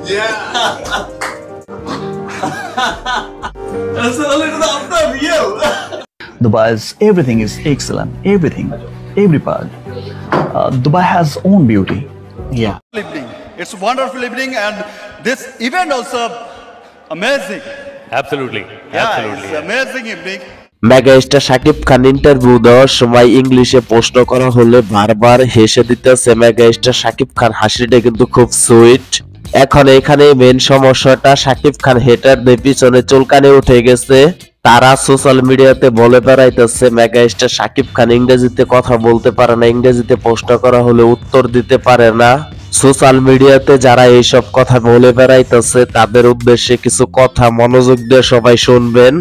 Yeah. Dubai's everything is excellent. Everything, every part. Dubai has own beauty. Yeah. Evening. It's a wonderful evening, and this event also amazing. Absolutely. Yeah, Absolutely. it's amazing evening. Mega star Shakib Khan interview দেওয়ার সময় ইংলিশে প্রশ্ন করা হলে বারবার হেসে দিতেছে mega star Shakib Khan. হাসিটা কিন্তু খুব সুইট। এখন এখানে মেন সমস্যাটা, শাকিব খান হেটারদের পিছনে চুলকানি উঠে গেছে। তারা সোশ্যাল মিডিয়াতে বলে বেড়াইতেছে মেগা স্টার শাকিব খান ইংরেজিতে কথা বলতে পারে না, ইংরেজিতে প্রশ্ন করা হলে উত্তর দিতে পারে না। সোশ্যাল মিডিয়াতে যারা এইসব কথা বলে বেড়াইতেছে তাদের উদ্দেশ্যে কিছু কথা মনোযোগ দিয়ে সবাই শুনবেন।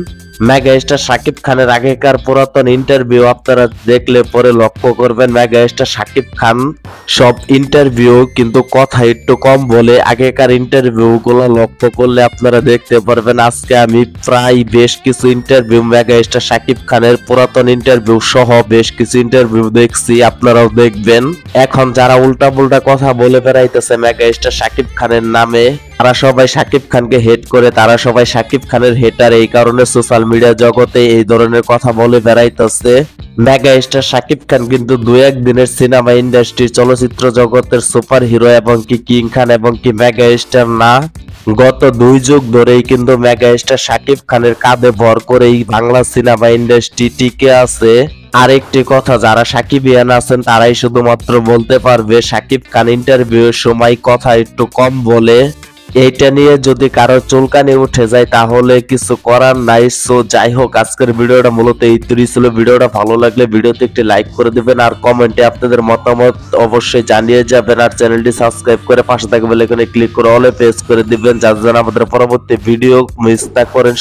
মেগা স্টার শাকিব খানের আগেকার পুরাতন ইন্টারভিউ আপনারা দেখলে পরে লক্ষ্য করবেন, মেগা স্টার শাকিব খান সব ইন্টারভিউ কিন্তু কথা একটু কম বলে। আগেকার ইন্টারভিউ গুলো লক্ষ্য করলে আপনারা দেখতে পারবেন। আজকে আমি প্রায় বেশ কিছু ইন্টারভিউ মেগা স্টার শাকিব খানের পুরাতন ইন্টারভিউ সহ বেশ কিছু ইন্টারভিউ দেখছি, আপনারাও দেখবেন। এখন যারা উল্টা পুল্টা কথা বলে বেড়াইতেছে মেগা স্টার শাকিব খানের নামে, তারা সবাই শাকিব খানকে হেট করে, তারা সবাই শাকিব খানের হেটার। এই কারণে সোশ্যাল মিডিয়া জগতে এই ধরনের কথা বলে বেড়াইতেছে। মেগা স্টার শাকিব খান কিন্তু দু একদিনের সিনেমা ইন্ডাস্ট্রি চলচ্চিত্র জগতের সুপার হিরো এবং কি কিং খান এবং কি মেগা স্টার না। গত 2 যুগ ধরেই কিন্তু মেগা স্টার শাকিব খানের কাঁধে ভর করেই বাংলা সিনেমা ইন্ডাস্ট্রি টিকে আছে। আরেকটি কথা, যারা সাকিবিয়ান আছেন তারাই শুধুমাত্র বলতে পারবে শাকিব খান ইন্টারভিউর সময় কথা একটু কম বলে। এইটা নিয়ে যদি কারো চুলকানি উঠে যায় তাহলে কিছু করার নাই। সো যাই হোক, আজকের ভিডিওটা মূলত এই তৈরি ছিল। ভিডিওটা ভালো লাগলে ভিডিওতে একটি লাইক করে দিবেন আর কমেন্টে আপনাদের মতামত অবশ্যই জানিয়ে যাবেন। আর চ্যানেলটি সাবস্ক্রাইব করে পাশে থাকা বেল আইকনে ক্লিক করে অলে প্রেস করে দিবেন, যাতে আমাদের পরবর্তী ভিডিও মিস না করেন।